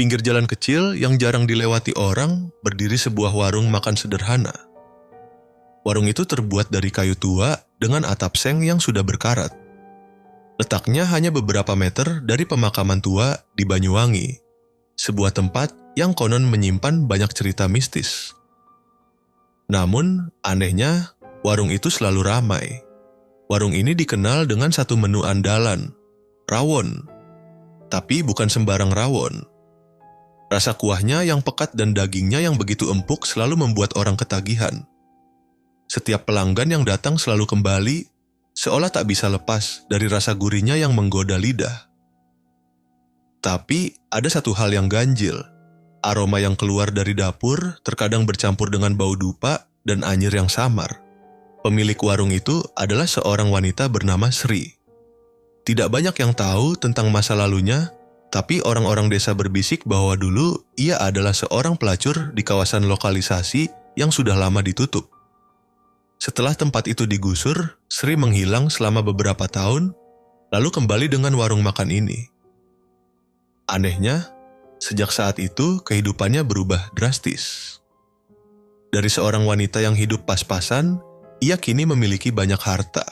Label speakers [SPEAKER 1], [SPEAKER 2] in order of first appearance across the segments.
[SPEAKER 1] pinggir jalan kecil yang jarang dilewati orang, berdiri sebuah warung makan sederhana. Warung itu terbuat dari kayu tua dengan atap seng yang sudah berkarat. Letaknya hanya beberapa meter dari pemakaman tua di Banyuwangi, sebuah tempat yang konon menyimpan banyak cerita mistis. Namun, anehnya, warung itu selalu ramai. Warung ini dikenal dengan satu menu andalan, rawon. Tapi bukan sembarang rawon. Rasa kuahnya yang pekat dan dagingnya yang begitu empuk selalu membuat orang ketagihan. Setiap pelanggan yang datang selalu kembali, seolah tak bisa lepas dari rasa gurihnya yang menggoda lidah. Tapi ada satu hal yang ganjil. Aroma yang keluar dari dapur terkadang bercampur dengan bau dupa dan anyir yang samar. Pemilik warung itu adalah seorang wanita bernama Sri. Tidak banyak yang tahu tentang masa lalunya, tapi orang-orang desa berbisik bahwa dulu ia adalah seorang pelacur di kawasan lokalisasi yang sudah lama ditutup. Setelah tempat itu digusur, Sri menghilang selama beberapa tahun, lalu kembali dengan warung makan ini. Anehnya, sejak saat itu kehidupannya berubah drastis. Dari seorang wanita yang hidup pas-pasan, ia kini memiliki banyak harta.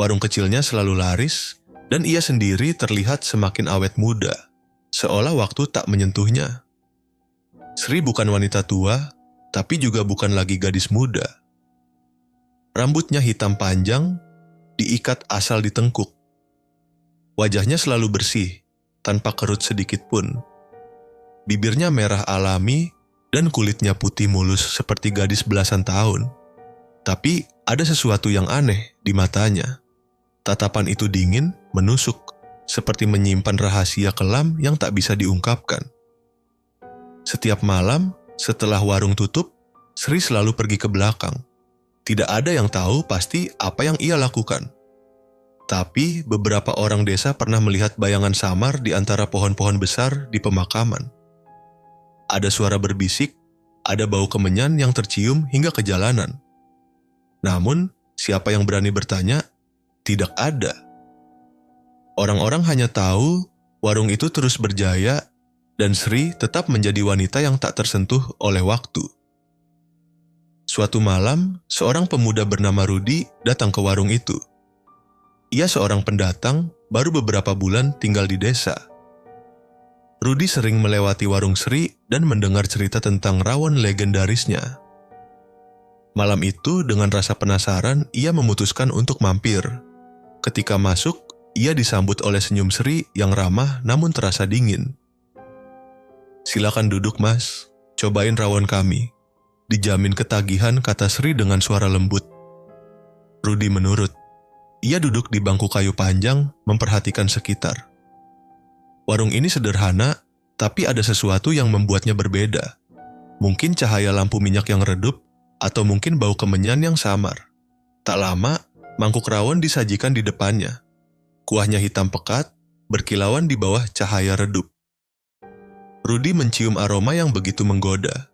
[SPEAKER 1] Warung kecilnya selalu laris, dan ia sendiri terlihat semakin awet muda, seolah waktu tak menyentuhnya. Sri bukan wanita tua, tapi juga bukan lagi gadis muda. Rambutnya hitam panjang, diikat asal ditengkuk. Wajahnya selalu bersih, tanpa kerut sedikit pun. Bibirnya merah alami, dan kulitnya putih mulus seperti gadis belasan tahun. Tapi ada sesuatu yang aneh di matanya. Tatapan itu dingin, menusuk, seperti menyimpan rahasia kelam yang tak bisa diungkapkan. Setiap malam, setelah warung tutup, Sri selalu pergi ke belakang. Tidak ada yang tahu pasti apa yang ia lakukan. Tapi beberapa orang desa pernah melihat bayangan samar di antara pohon-pohon besar di pemakaman. Ada suara berbisik, ada bau kemenyan yang tercium hingga ke jalanan. Namun, siapa yang berani bertanya? Tidak ada. Orang-orang hanya tahu warung itu terus berjaya dan Sri tetap menjadi wanita yang tak tersentuh oleh waktu. Suatu malam, seorang pemuda bernama Rudi datang ke warung itu. Ia seorang pendatang, baru beberapa bulan tinggal di desa. Rudi sering melewati warung Sri dan mendengar cerita tentang rawon legendarisnya. Malam itu, dengan rasa penasaran, ia memutuskan untuk mampir. Ketika masuk, ia disambut oleh senyum Sri yang ramah namun terasa dingin. "Silakan duduk, Mas. Cobain rawon kami. Dijamin ketagihan," kata Sri dengan suara lembut. Rudi menurut. Ia duduk di bangku kayu panjang, memperhatikan sekitar. Warung ini sederhana, tapi ada sesuatu yang membuatnya berbeda. Mungkin cahaya lampu minyak yang redup, atau mungkin bau kemenyan yang samar. Tak lama, mangkuk rawon disajikan di depannya. Kuahnya hitam pekat, berkilauan di bawah cahaya redup. Rudi mencium aroma yang begitu menggoda.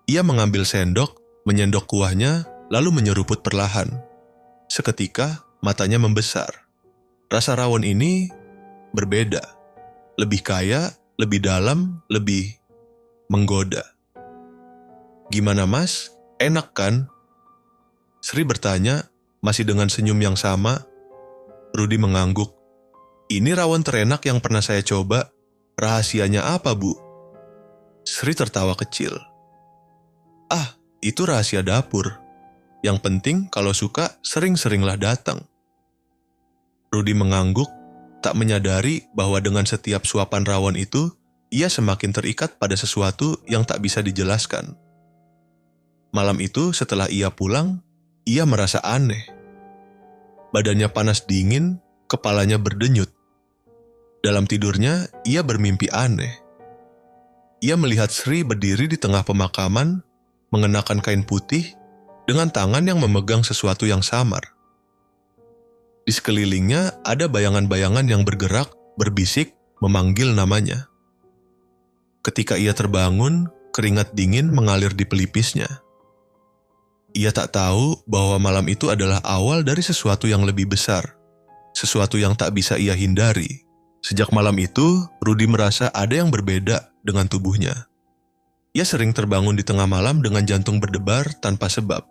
[SPEAKER 1] Ia mengambil sendok, menyendok kuahnya, lalu menyeruput perlahan. Seketika, matanya membesar. Rasa rawon ini berbeda. Lebih kaya, lebih dalam, lebih menggoda. "Gimana, Mas? Enak kan?" Sri bertanya, masih dengan senyum yang sama. Rudi mengangguk. "Ini rawon terenak yang pernah saya coba. Rahasianya apa, Bu?" Sri tertawa kecil. "Ah, itu rahasia dapur. Yang penting kalau suka, sering-seringlah datang." Rudi mengangguk, tak menyadari bahwa dengan setiap suapan rawon itu, ia semakin terikat pada sesuatu yang tak bisa dijelaskan. Malam itu setelah ia pulang, ia merasa aneh. Badannya panas dingin, kepalanya berdenyut. Dalam tidurnya, ia bermimpi aneh. Ia melihat Sri berdiri di tengah pemakaman, mengenakan kain putih, dengan tangan yang memegang sesuatu yang samar. Di sekelilingnya ada bayangan-bayangan yang bergerak, berbisik, memanggil namanya. Ketika ia terbangun, keringat dingin mengalir di pelipisnya. Ia tak tahu bahwa malam itu adalah awal dari sesuatu yang lebih besar, sesuatu yang tak bisa ia hindari, Sejak malam itu, Rudy merasa ada yang berbeda dengan tubuhnya. Ia sering terbangun di tengah malam dengan jantung berdebar tanpa sebab.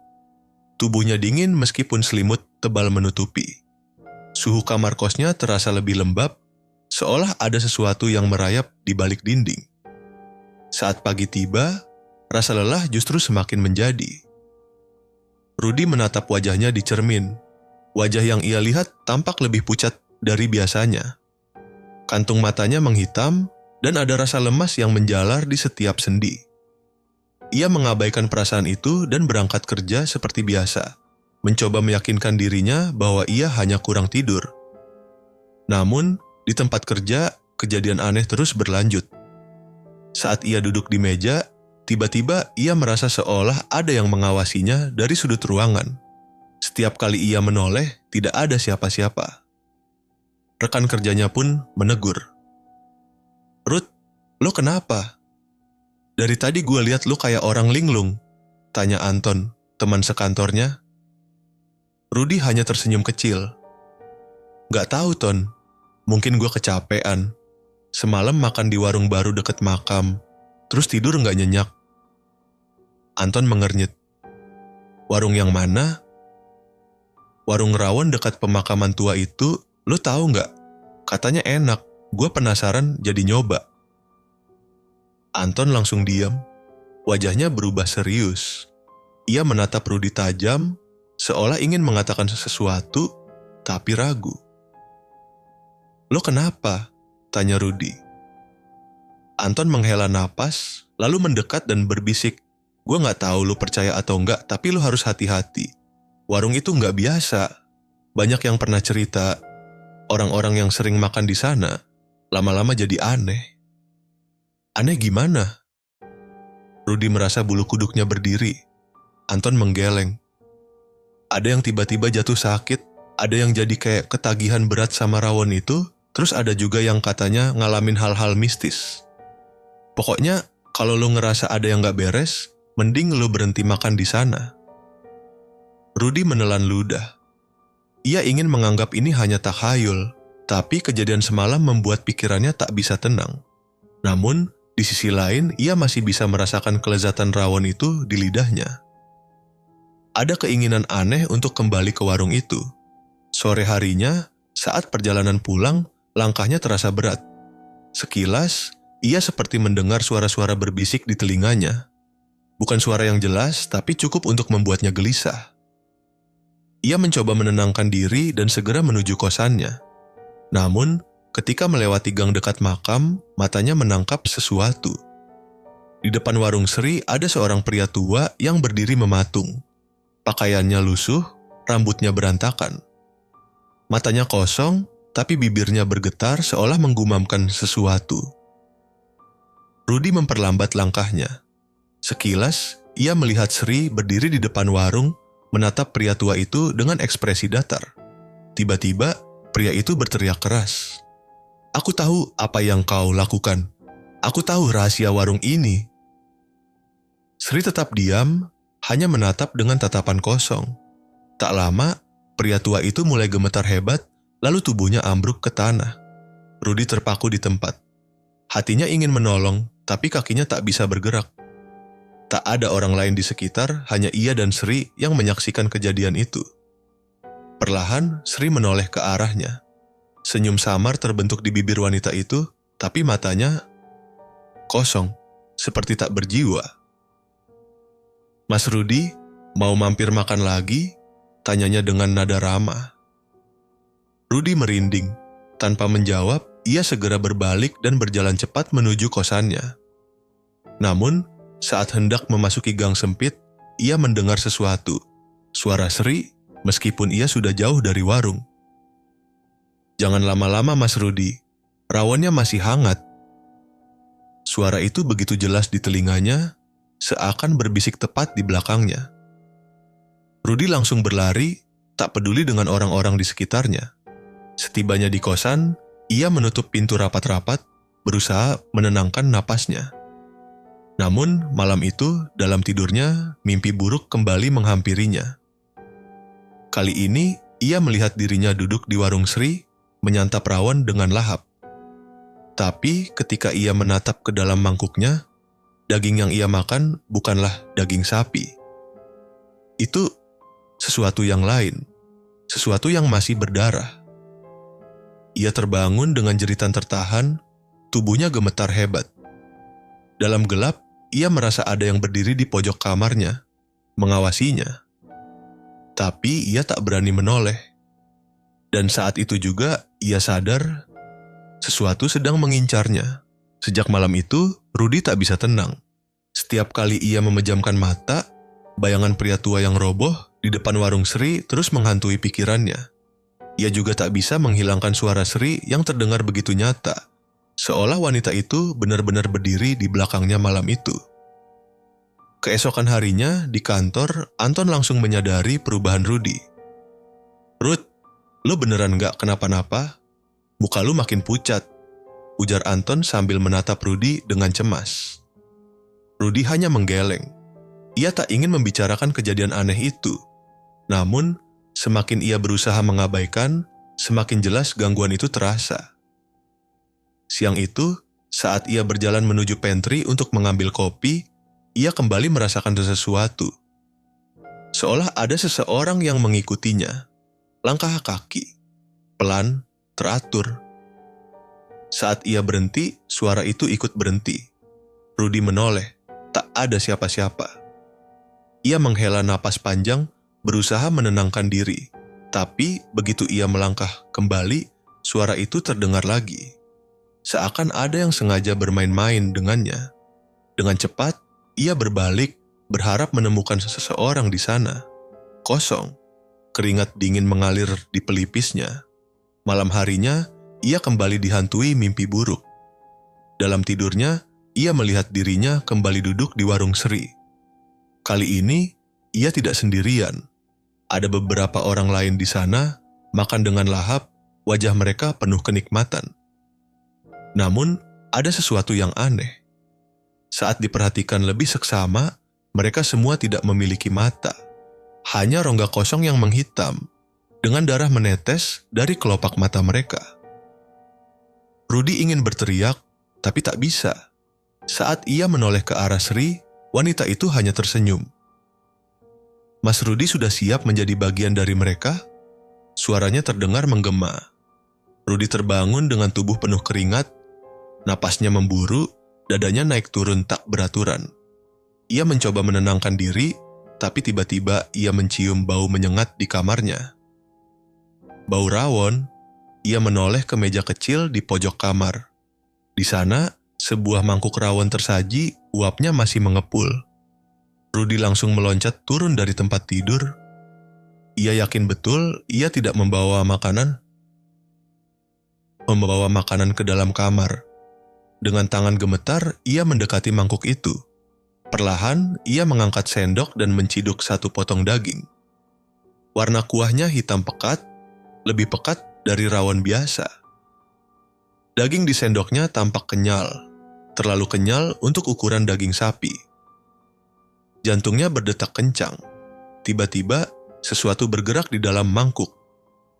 [SPEAKER 1] Tubuhnya dingin meskipun selimut tebal menutupi. Suhu kamar kosnya terasa lebih lembab, seolah ada sesuatu yang merayap di balik dinding. Saat pagi tiba, rasa lelah justru semakin menjadi. Rudy menatap wajahnya di cermin. Wajah yang ia lihat tampak lebih pucat dari biasanya. Kantung matanya menghitam dan ada rasa lemas yang menjalar di setiap sendi. Ia mengabaikan perasaan itu dan berangkat kerja seperti biasa, mencoba meyakinkan dirinya bahwa ia hanya kurang tidur. Namun, di tempat kerja, kejadian aneh terus berlanjut. Saat ia duduk di meja, tiba-tiba ia merasa seolah ada yang mengawasinya dari sudut ruangan. Setiap kali ia menoleh, tidak ada siapa-siapa. Rekan kerjanya pun menegur. "Ruth, lo kenapa? Dari tadi gue lihat lo kayak orang linglung," tanya Anton, teman sekantornya. Rudy hanya tersenyum kecil. "Gak tahu, Ton. Mungkin gue kecapean. Semalam makan di warung baru deket makam, terus tidur gak nyenyak." Anton mengernyit. "Warung yang mana?" "Warung rawon dekat pemakaman tua itu, lo tahu gak? Katanya enak, gue penasaran jadi nyoba." Anton langsung diam. Wajahnya berubah serius. Ia menatap Rudy tajam, seolah ingin mengatakan sesuatu, tapi ragu. "Lo kenapa?" tanya Rudy. Anton menghela napas, lalu mendekat dan berbisik, "Gue gak tahu lo percaya atau enggak, tapi lo harus hati-hati. Warung itu gak biasa. Banyak yang pernah cerita, orang-orang yang sering makan di sana, lama-lama jadi aneh." "Aneh gimana?" Rudy merasa bulu kuduknya berdiri. Anton menggeleng. "Ada yang tiba-tiba jatuh sakit, ada yang jadi kayak ketagihan berat sama rawon itu, terus ada juga yang katanya ngalamin hal-hal mistis. Pokoknya, kalau lo ngerasa ada yang gak beres, mending lo berhenti makan di sana." Rudy menelan ludah. Ia ingin menganggap ini hanya takhayul, tapi kejadian semalam membuat pikirannya tak bisa tenang. Namun, di sisi lain, ia masih bisa merasakan kelezatan rawon itu di lidahnya. Ada keinginan aneh untuk kembali ke warung itu. Sore harinya, saat perjalanan pulang, langkahnya terasa berat. Sekilas, ia seperti mendengar suara-suara berbisik di telinganya. Bukan suara yang jelas, tapi cukup untuk membuatnya gelisah. Ia mencoba menenangkan diri dan segera menuju kosannya. Namun, ketika melewati gang dekat makam, matanya menangkap sesuatu. Di depan warung Sri ada seorang pria tua yang berdiri mematung. Pakaiannya lusuh, rambutnya berantakan. Matanya kosong, tapi bibirnya bergetar seolah menggumamkan sesuatu. Rudy memperlambat langkahnya. Sekilas, ia melihat Sri berdiri di depan warung, menatap pria tua itu dengan ekspresi datar. Tiba-tiba, pria itu berteriak keras. "Aku tahu apa yang kau lakukan. Aku tahu rahasia warung ini." Sri tetap diam, hanya menatap dengan tatapan kosong. Tak lama, pria tua itu mulai gemetar hebat, lalu tubuhnya ambruk ke tanah. Rudy terpaku di tempat. Hatinya ingin menolong, tapi kakinya tak bisa bergerak. Tak ada orang lain di sekitar, hanya ia dan Sri yang menyaksikan kejadian itu. Perlahan, Sri menoleh ke arahnya. Senyum samar terbentuk di bibir wanita itu, tapi matanya kosong, seperti tak berjiwa. "Mas Rudy, mau mampir makan lagi?" tanyanya dengan nada ramah. Rudy merinding. Tanpa menjawab, ia segera berbalik dan berjalan cepat menuju kosannya. Namun, saat hendak memasuki gang sempit, ia mendengar sesuatu. Suara Sri, meskipun ia sudah jauh dari warung. "Jangan lama-lama, Mas Rudy. Rawonnya masih hangat." Suara itu begitu jelas di telinganya, seakan berbisik tepat di belakangnya. Rudy langsung berlari, tak peduli dengan orang-orang di sekitarnya. Setibanya di kosan, ia menutup pintu rapat-rapat, berusaha menenangkan napasnya. Namun, malam itu, dalam tidurnya, mimpi buruk kembali menghampirinya. Kali ini, ia melihat dirinya duduk di warung Sri, menyantap rawon dengan lahap. Tapi ketika ia menatap ke dalam mangkuknya, daging yang ia makan bukanlah daging sapi. Itu sesuatu yang lain, sesuatu yang masih berdarah. Ia terbangun dengan jeritan tertahan, tubuhnya gemetar hebat. Dalam gelap, ia merasa ada yang berdiri di pojok kamarnya, mengawasinya. Tapi ia tak berani menoleh. Dan saat itu juga ia sadar sesuatu sedang mengincarnya. Sejak malam itu, Rudy tak bisa tenang. Setiap kali ia memejamkan mata, bayangan pria tua yang roboh di depan warung Sri terus menghantui pikirannya. Ia juga tak bisa menghilangkan suara Sri yang terdengar begitu nyata, seolah wanita itu benar-benar berdiri di belakangnya malam itu. Keesokan harinya, di kantor, Anton langsung menyadari perubahan Rudy. "Rud, lu beneran gak kenapa-napa? Muka lu makin pucat," ujar Anton sambil menatap Rudy dengan cemas. Rudy hanya menggeleng. Ia tak ingin membicarakan kejadian aneh itu. Namun, semakin ia berusaha mengabaikan, semakin jelas gangguan itu terasa. Siang itu, saat ia berjalan menuju pantry untuk mengambil kopi, ia kembali merasakan sesuatu. Seolah ada seseorang yang mengikutinya. Langkah kaki, pelan, teratur. Saat ia berhenti, suara itu ikut berhenti. Rudy menoleh, tak ada siapa-siapa. Ia menghela napas panjang, berusaha menenangkan diri. Tapi begitu ia melangkah kembali, suara itu terdengar lagi. Seakan ada yang sengaja bermain-main dengannya. Dengan cepat, ia berbalik, berharap menemukan seseorang di sana. Kosong. Keringat dingin mengalir di pelipisnya. Malam harinya, ia kembali dihantui mimpi buruk. Dalam tidurnya, ia melihat dirinya kembali duduk di warung Sri. Kali ini, ia tidak sendirian. Ada beberapa orang lain di sana, makan dengan lahap, wajah mereka penuh kenikmatan. Namun, ada sesuatu yang aneh. Saat diperhatikan lebih seksama, mereka semua tidak memiliki mata. Hanya rongga kosong yang menghitam, dengan darah menetes dari kelopak mata mereka. Rudy ingin berteriak, tapi tak bisa. Saat ia menoleh ke arah Sri, wanita itu hanya tersenyum. "Mas Rudy sudah siap menjadi bagian dari mereka?" Suaranya terdengar menggema. Rudy terbangun dengan tubuh penuh keringat, napasnya memburu, dadanya naik turun tak beraturan. Ia mencoba menenangkan diri, tapi tiba-tiba ia mencium bau menyengat di kamarnya. Bau rawon. Ia menoleh ke meja kecil di pojok kamar. Di sana, sebuah mangkuk rawon tersaji, uapnya masih mengepul. Rudy langsung meloncat turun dari tempat tidur. Ia yakin betul ia tidak membawa makanan ke dalam kamar. Dengan tangan gemetar, ia mendekati mangkuk itu. Perlahan, ia mengangkat sendok dan menciduk satu potong daging. Warna kuahnya hitam pekat, lebih pekat dari rawon biasa. Daging di sendoknya tampak kenyal, terlalu kenyal untuk ukuran daging sapi. Jantungnya berdetak kencang. Tiba-tiba, sesuatu bergerak di dalam mangkuk.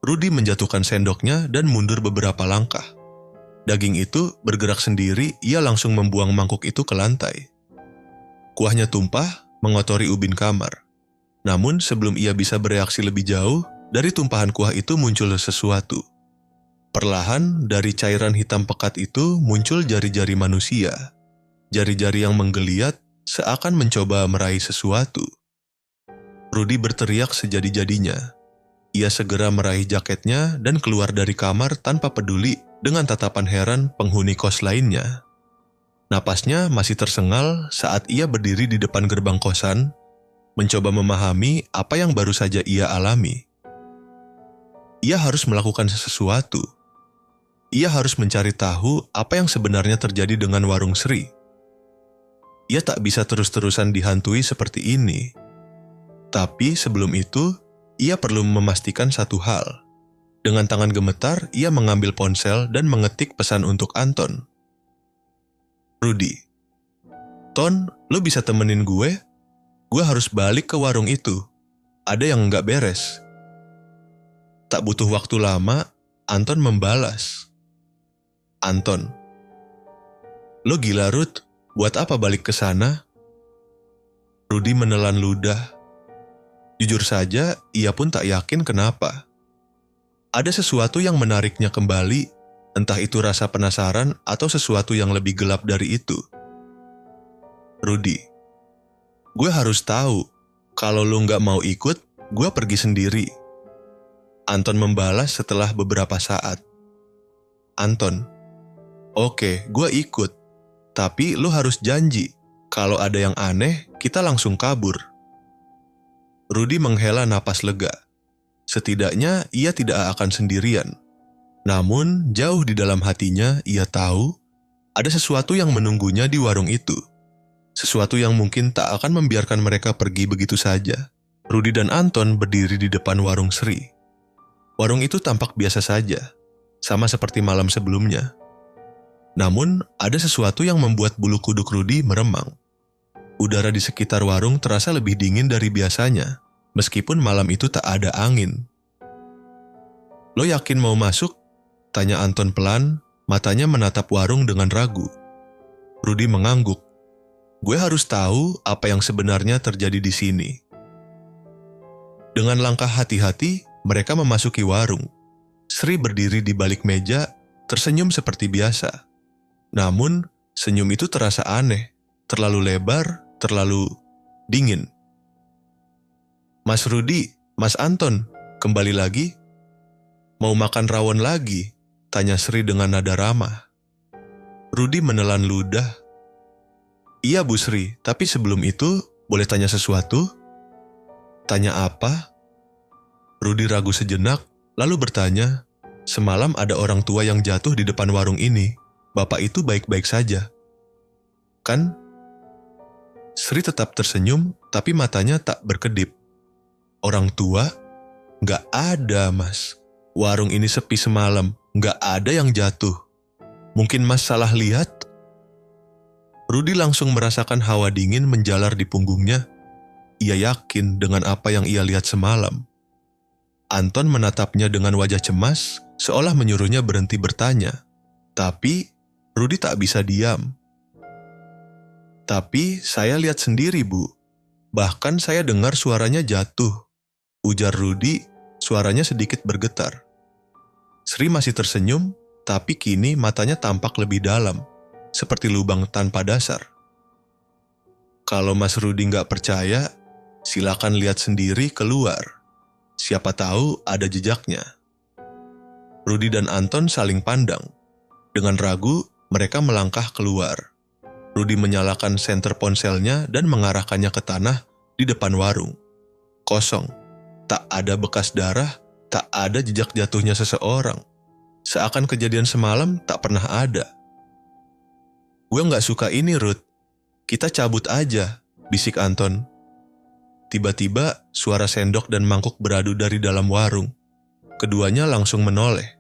[SPEAKER 1] Rudy menjatuhkan sendoknya dan mundur beberapa langkah. Daging itu bergerak sendiri, ia langsung membuang mangkuk itu ke lantai. Kuahnya tumpah, mengotori ubin kamar. Namun sebelum ia bisa bereaksi lebih jauh, dari tumpahan kuah itu muncul sesuatu. Perlahan, dari cairan hitam pekat itu muncul jari-jari manusia. Jari-jari yang menggeliat seakan mencoba meraih sesuatu. Rudy berteriak sejadi-jadinya. Ia segera meraih jaketnya dan keluar dari kamar tanpa peduli dengan tatapan heran penghuni kos lainnya. Napasnya masih tersengal saat ia berdiri di depan gerbang kosan, mencoba memahami apa yang baru saja ia alami. Ia harus melakukan sesuatu. Ia harus mencari tahu apa yang sebenarnya terjadi dengan warung Sri. Ia tak bisa terus-terusan dihantui seperti ini. Tapi sebelum itu, ia perlu memastikan satu hal. Dengan tangan gemetar, ia mengambil ponsel dan mengetik pesan untuk Anton. "Rudy, Ton, lo bisa temenin gue? Gue harus balik ke warung itu. Ada yang nggak beres." Tak butuh waktu lama, Anton membalas. "Anton, Lo gila, Ruth. Buat apa balik ke sana? Rudy menelan ludah. Jujur saja, ia pun tak yakin kenapa. Ada sesuatu yang menariknya kembali, entah itu rasa penasaran atau sesuatu yang lebih gelap dari itu. Rudy, gue harus tahu, kalau lo nggak mau ikut, gue pergi sendiri. Anton membalas setelah beberapa saat. Anton, oke, gue ikut. Tapi lo harus janji, kalau ada yang aneh, kita langsung kabur. Rudy menghela napas lega. Setidaknya ia tidak akan sendirian. Namun, jauh di dalam hatinya ia tahu ada sesuatu yang menunggunya di warung itu. Sesuatu yang mungkin tak akan membiarkan mereka pergi begitu saja. Rudy dan Anton berdiri di depan warung Sri. Warung itu tampak biasa saja, sama seperti malam sebelumnya. Namun, ada sesuatu yang membuat bulu kuduk Rudy meremang. Udara di sekitar warung terasa lebih dingin dari biasanya, meskipun malam itu tak ada angin. Lo yakin mau masuk? Tanya Anton pelan, matanya menatap warung dengan ragu. Rudy mengangguk. Gue harus tahu apa yang sebenarnya terjadi di sini. Dengan langkah hati-hati, mereka memasuki warung. Sri berdiri di balik meja, tersenyum seperti biasa. Namun, senyum itu terasa aneh, terlalu lebar, terlalu dingin. Mas Rudy, Mas Anton, kembali lagi? Mau makan rawon lagi? Tanya Sri dengan nada ramah. Rudy menelan ludah. Iya Bu Sri, tapi sebelum itu, boleh tanya sesuatu? Tanya apa? Rudy ragu sejenak, lalu bertanya, semalam ada orang tua yang jatuh di depan warung ini. Bapak itu baik-baik saja. Kan? Sri tetap tersenyum, tapi matanya tak berkedip. Orang tua? Nggak ada, Mas. Warung ini sepi semalam, nggak ada yang jatuh. Mungkin Mas salah lihat? Rudy langsung merasakan hawa dingin menjalar di punggungnya. Ia yakin dengan apa yang ia lihat semalam. Anton menatapnya dengan wajah cemas, seolah menyuruhnya berhenti bertanya. Tapi, Rudy tak bisa diam. Tapi, saya lihat sendiri, Bu. Bahkan saya dengar suaranya jatuh. Ujar Rudy, suaranya sedikit bergetar. Sri masih tersenyum, tapi kini matanya tampak lebih dalam, seperti lubang tanpa dasar. Kalau Mas Rudy nggak percaya, silakan lihat sendiri keluar. Siapa tahu ada jejaknya. Rudy dan Anton saling pandang. Dengan ragu, mereka melangkah keluar. Rudy menyalakan senter ponselnya dan mengarahkannya ke tanah di depan warung. Kosong. Tak ada bekas darah, tak ada jejak jatuhnya seseorang. Seakan kejadian semalam tak pernah ada. Gue nggak suka ini, Ruth. Kita cabut aja, bisik Anton. Tiba-tiba, suara sendok dan mangkuk beradu dari dalam warung. Keduanya langsung menoleh.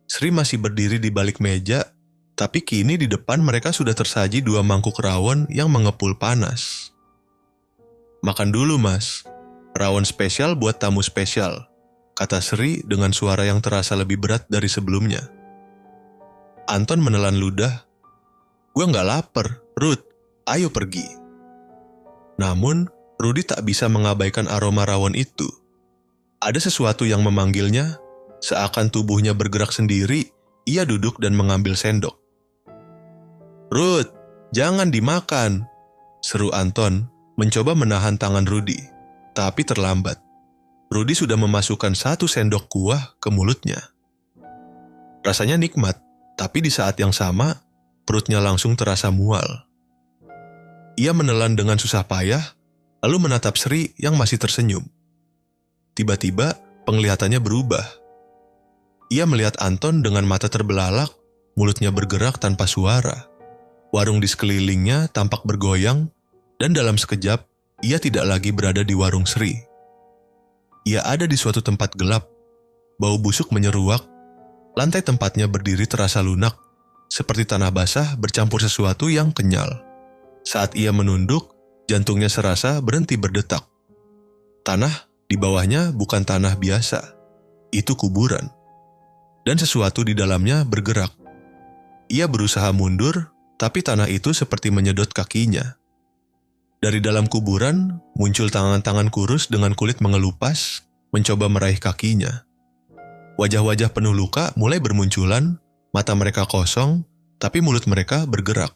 [SPEAKER 1] Sri masih berdiri di balik meja, tapi kini di depan mereka sudah tersaji 2 mangkuk rawon yang mengepul panas. Makan dulu, Mas. Rawon spesial buat tamu spesial, kata Sri dengan suara yang terasa lebih berat dari sebelumnya. Anton menelan ludah. Gue nggak lapar, Ruth. Ayo pergi. Namun, Rudy tak bisa mengabaikan aroma rawon itu. Ada sesuatu yang memanggilnya. Seakan tubuhnya bergerak sendiri, ia duduk dan mengambil sendok. Ruth, jangan dimakan, seru Anton, mencoba menahan tangan Rudy, tapi terlambat. Rudy sudah memasukkan 1 sendok kuah ke mulutnya. Rasanya nikmat, tapi di saat yang sama, perutnya langsung terasa mual. Ia menelan dengan susah payah, lalu menatap Sri yang masih tersenyum. Tiba-tiba, penglihatannya berubah. Ia melihat Anton dengan mata terbelalak, mulutnya bergerak tanpa suara. Warung di sekelilingnya tampak bergoyang, dan dalam sekejap, ia tidak lagi berada di warung Sri. Ia ada di suatu tempat gelap. Bau busuk menyeruak, lantai tempatnya berdiri terasa lunak, seperti tanah basah bercampur sesuatu yang kenyal. Saat ia menunduk, jantungnya serasa berhenti berdetak. Tanah di bawahnya bukan tanah biasa, itu kuburan. Dan sesuatu di dalamnya bergerak. Ia berusaha mundur, tapi tanah itu seperti menyedot kakinya. Dari dalam kuburan muncul tangan-tangan kurus dengan kulit mengelupas, mencoba meraih kakinya. Wajah-wajah penuh luka mulai bermunculan, mata mereka kosong, tapi mulut mereka bergerak.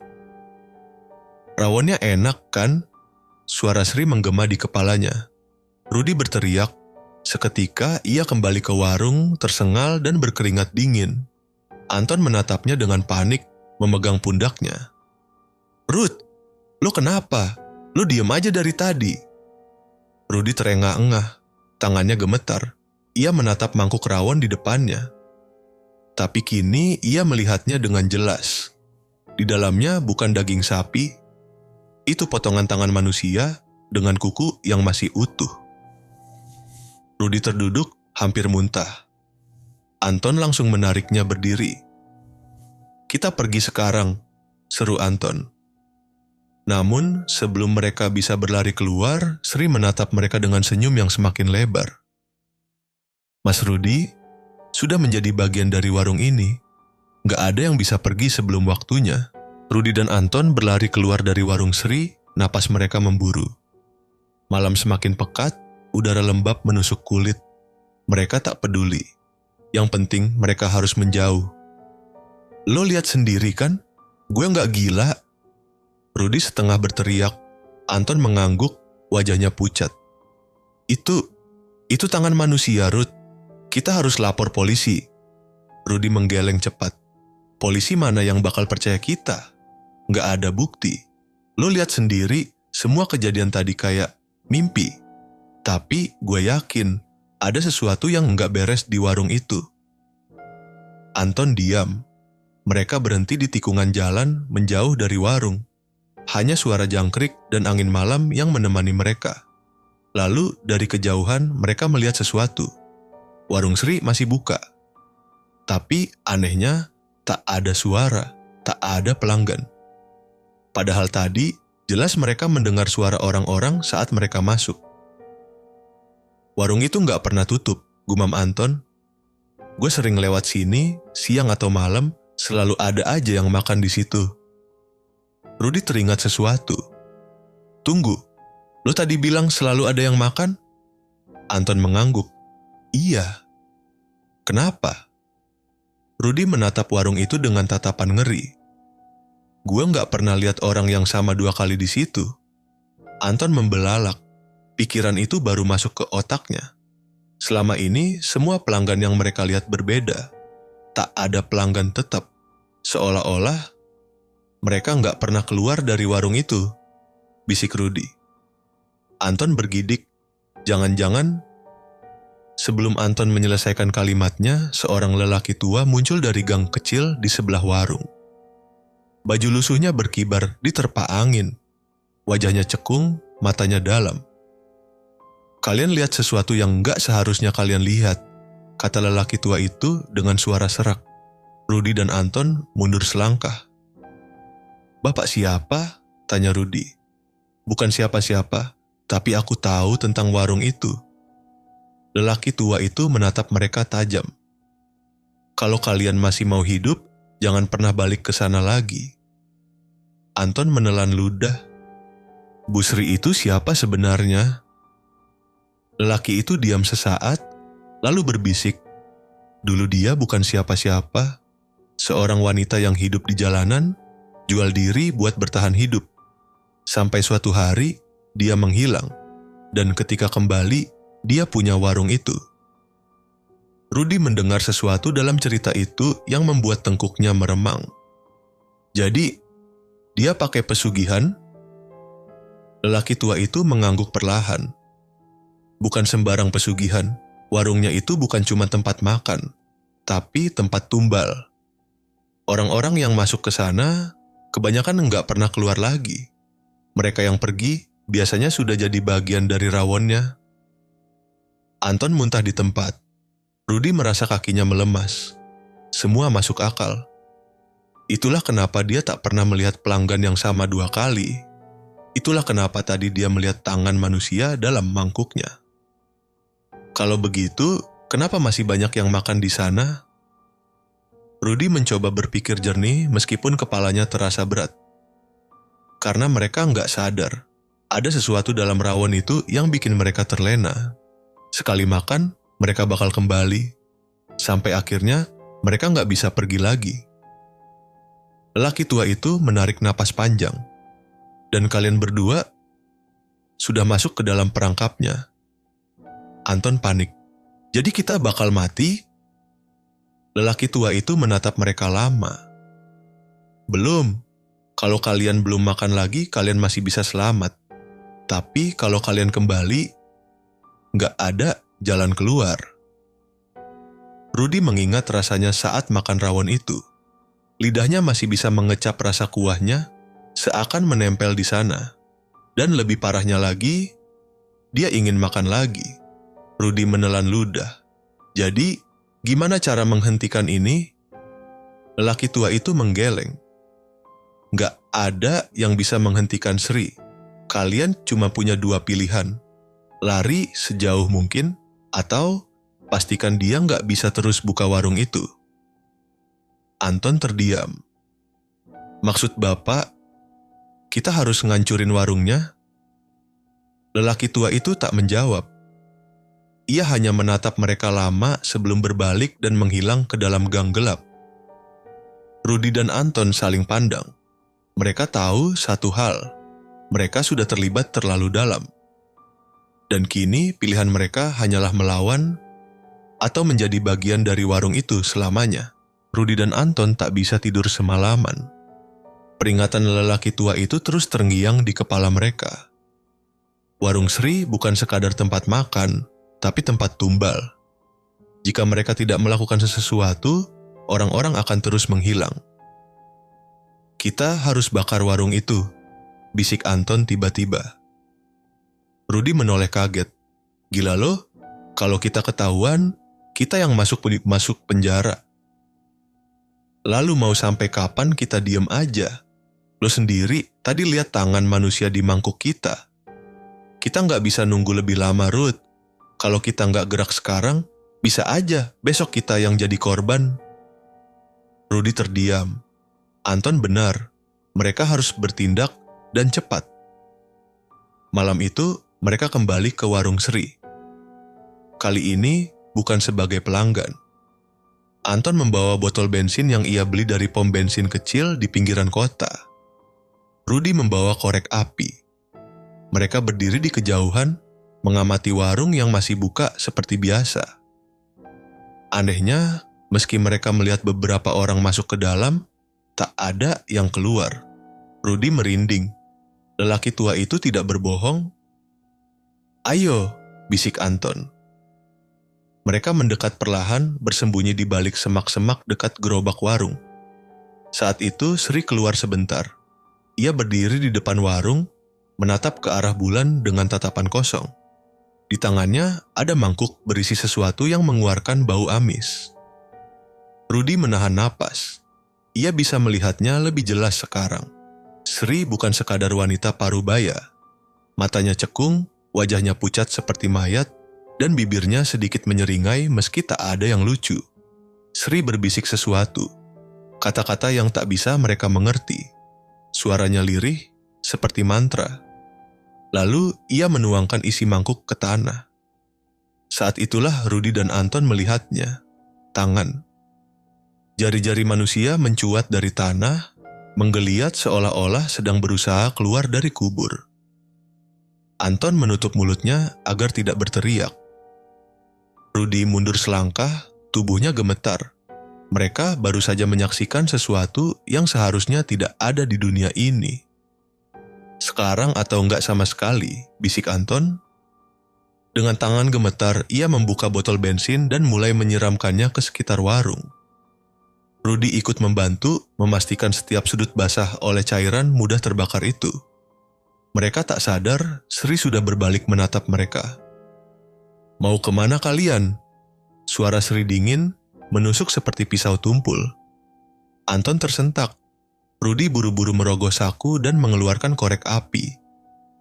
[SPEAKER 1] Rawonnya enak kan? Suara Sri menggema di kepalanya. Rudy berteriak. Seketika ia kembali ke warung, tersengal dan berkeringat dingin. Anton menatapnya dengan panik, memegang pundaknya. "Ruth, lu kenapa? Lu diem aja dari tadi." Rudy terengah-engah, tangannya gemetar. Ia menatap mangkuk rawon di depannya. Tapi kini ia melihatnya dengan jelas. Di dalamnya bukan daging sapi, itu potongan tangan manusia dengan kuku yang masih utuh. Rudy terduduk, hampir muntah. Anton langsung menariknya berdiri. "Kita pergi sekarang," seru Anton. Namun, sebelum mereka bisa berlari keluar, Sri menatap mereka dengan senyum yang semakin lebar. "Mas Rudy, sudah menjadi bagian dari warung ini. Gak ada yang bisa pergi sebelum waktunya." Rudy dan Anton berlari keluar dari warung Sri, napas mereka memburu. Malam semakin pekat, udara lembab menusuk kulit. Mereka tak peduli. Yang penting mereka harus menjauh. "Lo lihat sendiri kan? Gue gak gila." Rudy setengah berteriak. Anton mengangguk, wajahnya pucat. Itu tangan manusia, Ruth. Kita harus lapor polisi." Rudy menggeleng cepat. "Polisi mana yang bakal percaya kita? Gak ada bukti. Lo lihat sendiri, semua kejadian tadi kayak mimpi. Tapi gue yakin ada sesuatu yang gak beres di warung itu." Anton diam. Mereka berhenti di tikungan jalan menjauh dari warung. Hanya suara jangkrik dan angin malam yang menemani mereka. Lalu dari kejauhan mereka melihat sesuatu. Warung Sri masih buka. Tapi anehnya tak ada suara, tak ada pelanggan. Padahal tadi jelas mereka mendengar suara orang-orang saat mereka masuk. "Warung itu gak pernah tutup," gumam Anton. "Gue sering lewat sini, siang atau malam, selalu ada aja yang makan di situ." Rudy teringat sesuatu. "Tunggu, lo tadi bilang selalu ada yang makan?" Anton mengangguk. "Iya." "Kenapa?" Rudy menatap warung itu dengan tatapan ngeri. "Gue gak pernah lihat orang yang sama 2 kali di situ." Anton membelalak. Pikiran itu baru masuk ke otaknya. Selama ini, semua pelanggan yang mereka lihat berbeda. Tak ada pelanggan tetap. Seolah-olah mereka gak pernah keluar dari warung itu, bisik Rudy. Anton bergidik. Jangan-jangan. Sebelum Anton menyelesaikan kalimatnya, seorang lelaki tua muncul dari gang kecil di sebelah warung. Baju lusuhnya berkibar diterpa angin. Wajahnya cekung, matanya dalam. "Kalian lihat sesuatu yang gak seharusnya kalian lihat," kata lelaki tua itu dengan suara serak. Rudy dan Anton mundur selangkah. "Bapak siapa?" tanya Rudy. "Bukan siapa-siapa, tapi aku tahu tentang warung itu." Lelaki tua itu menatap mereka tajam. "Kalau kalian masih mau hidup, jangan pernah balik ke sana lagi." Anton menelan ludah. Bu Sri itu siapa sebenarnya? Lelaki itu diam sesaat, lalu berbisik. Dulu dia bukan siapa-siapa, seorang wanita yang hidup di jalanan, jual diri buat bertahan hidup. Sampai suatu hari, dia menghilang, dan ketika kembali, dia punya warung itu. Rudy mendengar sesuatu dalam cerita itu yang membuat tengkuknya meremang. "Jadi, dia pakai pesugihan?" Lelaki tua itu mengangguk perlahan. "Bukan sembarang pesugihan. Warungnya itu bukan cuma tempat makan, tapi tempat tumbal. Orang-orang yang masuk ke sana, kebanyakan enggak pernah keluar lagi. Mereka yang pergi, biasanya sudah jadi bagian dari rawonnya." Anton muntah di tempat. Rudy merasa kakinya melemas. Semua masuk akal. Itulah kenapa dia tak pernah melihat pelanggan yang sama 2 kali. Itulah kenapa tadi dia melihat tangan manusia dalam mangkuknya. Kalau begitu, kenapa masih banyak yang makan di sana? Rudy mencoba berpikir jernih meskipun kepalanya terasa berat. Karena mereka nggak sadar, ada sesuatu dalam rawon itu yang bikin mereka terlena. Sekali makan, mereka bakal kembali. Sampai akhirnya, mereka nggak bisa pergi lagi. Lelaki tua itu menarik napas panjang. Dan kalian berdua sudah masuk ke dalam perangkapnya. Anton panik. Jadi kita bakal mati? Lelaki tua itu menatap mereka lama. Belum. Kalau kalian belum makan lagi, kalian masih bisa selamat. Tapi kalau kalian kembali, nggak ada jalan keluar. Rudy mengingat rasanya saat makan rawon itu. Lidahnya masih bisa mengecap rasa kuahnya, seakan menempel di sana. Dan lebih parahnya lagi, dia ingin makan lagi. Rudy menelan ludah. Jadi, gimana cara menghentikan ini? Lelaki tua itu menggeleng. Nggak ada yang bisa menghentikan Sri. Kalian cuma punya dua pilihan. Lari sejauh mungkin, atau pastikan dia nggak bisa terus buka warung itu. Anton terdiam. Maksud Bapak, kita harus ngancurin warungnya? Lelaki tua itu tak menjawab. Ia hanya menatap mereka lama sebelum berbalik dan menghilang ke dalam gang gelap. Rudy dan Anton saling pandang. Mereka tahu satu hal, mereka sudah terlibat terlalu dalam. Dan kini pilihan mereka hanyalah melawan atau menjadi bagian dari warung itu selamanya. Rudy dan Anton tak bisa tidur semalaman. Peringatan lelaki tua itu terus terngiang di kepala mereka. Warung Sri bukan sekadar tempat makan, tapi tempat tumbal. Jika mereka tidak melakukan sesuatu, orang-orang akan terus menghilang. Kita harus bakar warung itu, bisik Anton tiba-tiba. Rudy menoleh kaget. Gila lo, kalau kita ketahuan, kita yang masuk penjara. Lalu mau sampai kapan kita diem aja? Lo sendiri tadi lihat tangan manusia di mangkuk kita. Kita nggak bisa nunggu lebih lama, Ruth. Kalau kita nggak gerak sekarang, bisa aja besok kita yang jadi korban. Rudy terdiam. Anton benar, mereka harus bertindak dan cepat. Malam itu, mereka kembali ke warung Sri. Kali ini bukan sebagai pelanggan. Anton membawa botol bensin yang ia beli dari pom bensin kecil di pinggiran kota. Rudy membawa korek api. Mereka berdiri di kejauhan, mengamati warung yang masih buka seperti biasa. Anehnya, meski mereka melihat beberapa orang masuk ke dalam, tak ada yang keluar. Rudy merinding. Lelaki tua itu tidak berbohong. Ayo, bisik Anton. Mereka mendekat perlahan, bersembunyi di balik semak-semak dekat gerobak warung. Saat itu Sri keluar sebentar. Ia berdiri di depan warung, menatap ke arah bulan dengan tatapan kosong. Di tangannya ada mangkuk berisi sesuatu yang mengeluarkan bau amis. Rudy menahan napas. Ia bisa melihatnya lebih jelas sekarang. Sri bukan sekadar wanita parubaya. Matanya cekung, wajahnya pucat seperti mayat, dan bibirnya sedikit menyeringai meski tak ada yang lucu. Sri berbisik sesuatu, kata-kata yang tak bisa mereka mengerti. Suaranya lirih, seperti mantra. Lalu ia menuangkan isi mangkuk ke tanah. Saat itulah Rudy dan Anton melihatnya. Tangan. Jari-jari manusia mencuat dari tanah, menggeliat seolah-olah sedang berusaha keluar dari kubur. Anton menutup mulutnya agar tidak berteriak. Rudy mundur selangkah, tubuhnya gemetar. Mereka baru saja menyaksikan sesuatu yang seharusnya tidak ada di dunia ini. Sekarang atau enggak sama sekali, bisik Anton. Dengan tangan gemetar, ia membuka botol bensin dan mulai menyiramkannya ke sekitar warung. Rudy ikut membantu memastikan setiap sudut basah oleh cairan mudah terbakar itu. Mereka tak sadar, Sri sudah berbalik menatap mereka. Mau kemana kalian? Suara Sri dingin, menusuk seperti pisau tumpul. Anton tersentak. Rudy buru-buru merogoh saku dan mengeluarkan korek api.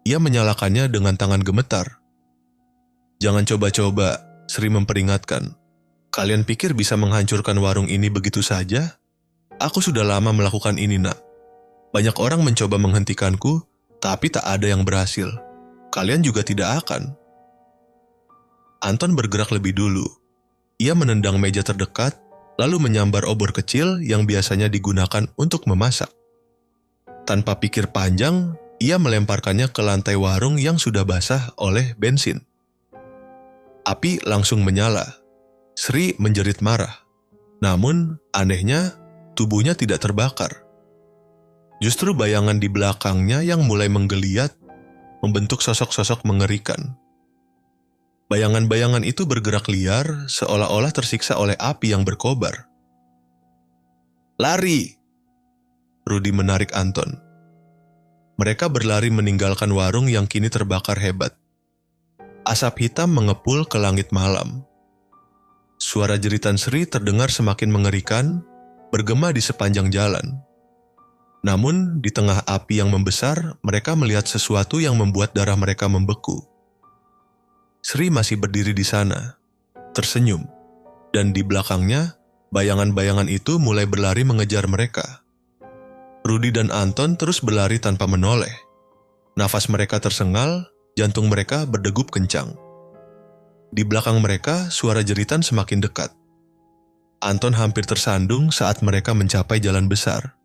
[SPEAKER 1] Ia menyalakannya dengan tangan gemetar. Jangan coba-coba, Sri memperingatkan. Kalian pikir bisa menghancurkan warung ini begitu saja? Aku sudah lama melakukan ini, nak. Banyak orang mencoba menghentikanku, tapi tak ada yang berhasil. Kalian juga tidak akan. Anton bergerak lebih dulu. Ia menendang meja terdekat, lalu menyambar obor kecil yang biasanya digunakan untuk memasak. Tanpa pikir panjang, ia melemparkannya ke lantai warung yang sudah basah oleh bensin. Api langsung menyala. Sri menjerit marah. Namun, anehnya, tubuhnya tidak terbakar. Justru bayangan di belakangnya yang mulai menggeliat, membentuk sosok-sosok mengerikan. Bayangan-bayangan itu bergerak liar, seolah-olah tersiksa oleh api yang berkobar. "Lari!" Rudi menarik Anton. Mereka berlari meninggalkan warung yang kini terbakar hebat. Asap hitam mengepul ke langit malam. Suara jeritan Sri terdengar semakin mengerikan, bergema di sepanjang jalan. Namun, di tengah api yang membesar, mereka melihat sesuatu yang membuat darah mereka membeku. Sri masih berdiri di sana, tersenyum, dan di belakangnya, bayangan-bayangan itu mulai berlari mengejar mereka. Rudi dan Anton terus berlari tanpa menoleh. Nafas mereka tersengal, jantung mereka berdegup kencang. Di belakang mereka, suara jeritan semakin dekat. Anton hampir tersandung saat mereka mencapai jalan besar.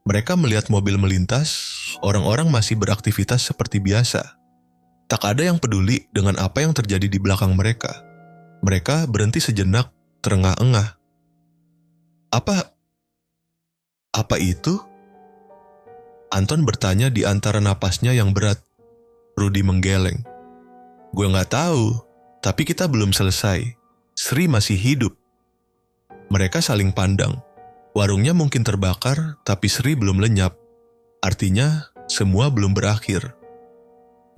[SPEAKER 1] Mereka melihat mobil melintas, orang-orang masih beraktivitas seperti biasa. Tak ada yang peduli dengan apa yang terjadi di belakang mereka. Mereka berhenti sejenak, terengah-engah. Apa itu? Anton bertanya di antara napasnya yang berat. Rudi menggeleng. "Gue nggak tahu, tapi kita belum selesai. Sri masih hidup." Mereka saling pandang. Warungnya mungkin terbakar, tapi Sri belum lenyap. Artinya, semua belum berakhir.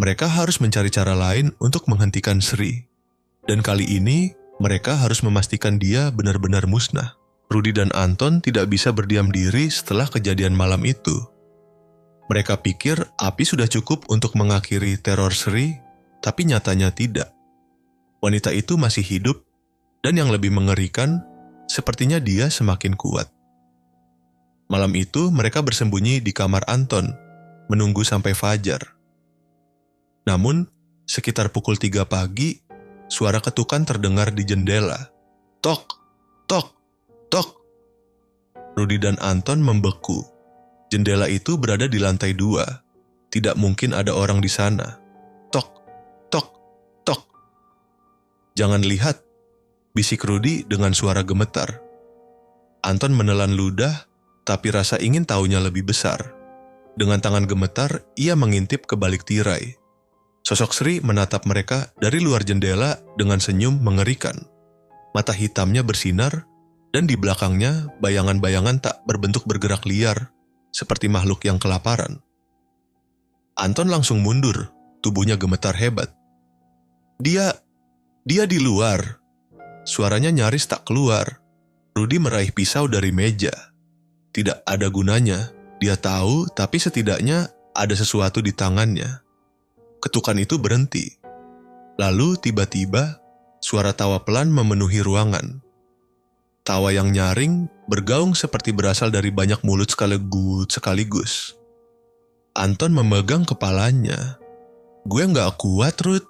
[SPEAKER 1] Mereka harus mencari cara lain untuk menghentikan Sri. Dan kali ini, mereka harus memastikan dia benar-benar musnah. Rudi dan Anton tidak bisa berdiam diri setelah kejadian malam itu. Mereka pikir api sudah cukup untuk mengakhiri teror Sri, tapi nyatanya tidak. Wanita itu masih hidup, dan yang lebih mengerikan, sepertinya dia semakin kuat. Malam itu mereka bersembunyi di kamar Anton, menunggu sampai fajar. Namun, sekitar pukul 3 pagi, suara ketukan terdengar di jendela. Tok, tok, tok. Rudi dan Anton membeku. Jendela itu berada di lantai 2. Tidak mungkin ada orang di sana. Tok, tok, tok. "Jangan lihat," bisik Rudi dengan suara gemetar. Anton menelan ludah, tapi rasa ingin tahunya lebih besar. Dengan tangan gemetar, ia mengintip ke balik tirai. Sosok Sri menatap mereka dari luar jendela dengan senyum mengerikan. Mata hitamnya bersinar, dan di belakangnya bayangan-bayangan tak berbentuk bergerak liar, seperti makhluk yang kelaparan. Anton langsung mundur, tubuhnya gemetar hebat. Dia di luar." Suaranya nyaris tak keluar. Rudi meraih pisau dari meja. Tidak ada gunanya, dia tahu, tapi setidaknya ada sesuatu di tangannya. Ketukan itu berhenti. Lalu tiba-tiba, suara tawa pelan memenuhi ruangan. Tawa yang nyaring, bergaung seperti berasal dari banyak mulut sekaligus. Anton memegang kepalanya. "Gue nggak kuat, Ruth.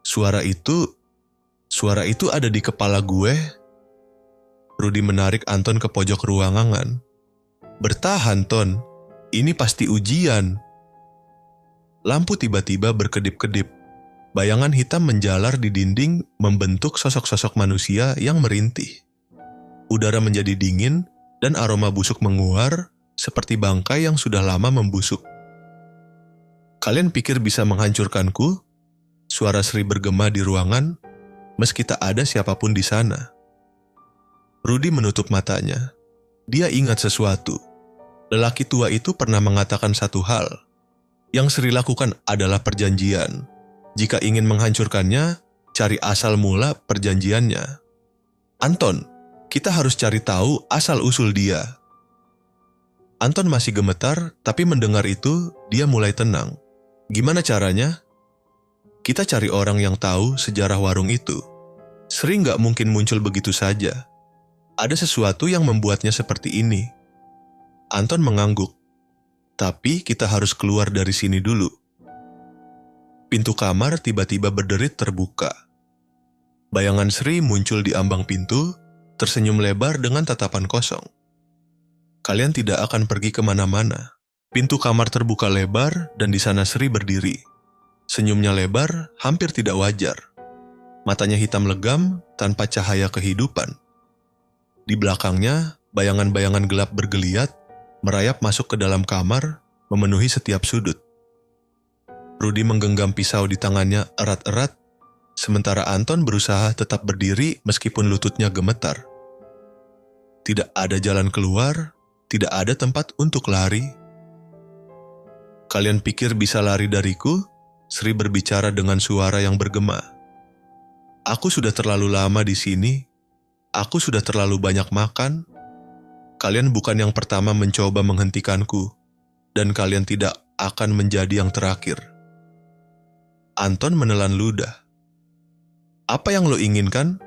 [SPEAKER 1] Suara itu ada di kepala gue." Rudi menarik Anton ke pojok ruangan. "Bertahan, Ton. Ini pasti ujian." Lampu tiba-tiba berkedip-kedip. Bayangan hitam menjalar di dinding membentuk sosok-sosok manusia yang merintih. Udara menjadi dingin dan aroma busuk menguar seperti bangkai yang sudah lama membusuk. "Kalian pikir bisa menghancurkanku?" Suara Sri bergema di ruangan, meski tak ada siapapun di sana. Rudi menutup matanya. Dia ingat sesuatu. Lelaki tua itu pernah mengatakan satu hal. Yang Sri lakukan adalah perjanjian. Jika ingin menghancurkannya, cari asal mula perjanjiannya. "Anton, kita harus cari tahu asal-usul dia." Anton masih gemetar, tapi mendengar itu, dia mulai tenang. "Gimana caranya?" "Kita cari orang yang tahu sejarah warung itu. Sri nggak mungkin muncul begitu saja. Ada sesuatu yang membuatnya seperti ini. Anton mengangguk. Tapi kita harus keluar dari sini dulu. Pintu kamar tiba-tiba berderit terbuka. Bayangan Sri muncul di ambang pintu, tersenyum lebar dengan tatapan kosong. Kalian tidak akan pergi kemana-mana. Pintu kamar terbuka lebar dan di sana Sri berdiri. Senyumnya lebar, hampir tidak wajar. Matanya hitam legam, tanpa cahaya kehidupan. Di belakangnya, bayangan-bayangan gelap bergeliat, merayap masuk ke dalam kamar, memenuhi setiap sudut. Rudy menggenggam pisau di tangannya erat-erat, sementara Anton berusaha tetap berdiri meskipun lututnya gemetar. Tidak ada jalan keluar, tidak ada tempat untuk lari. Kalian pikir bisa lari dariku? Sri berbicara dengan suara yang bergema. Aku sudah terlalu lama di sini. Aku sudah terlalu banyak makan. Kalian bukan yang pertama mencoba menghentikanku, dan kalian tidak akan menjadi yang terakhir. Anton menelan ludah. Apa yang lo inginkan?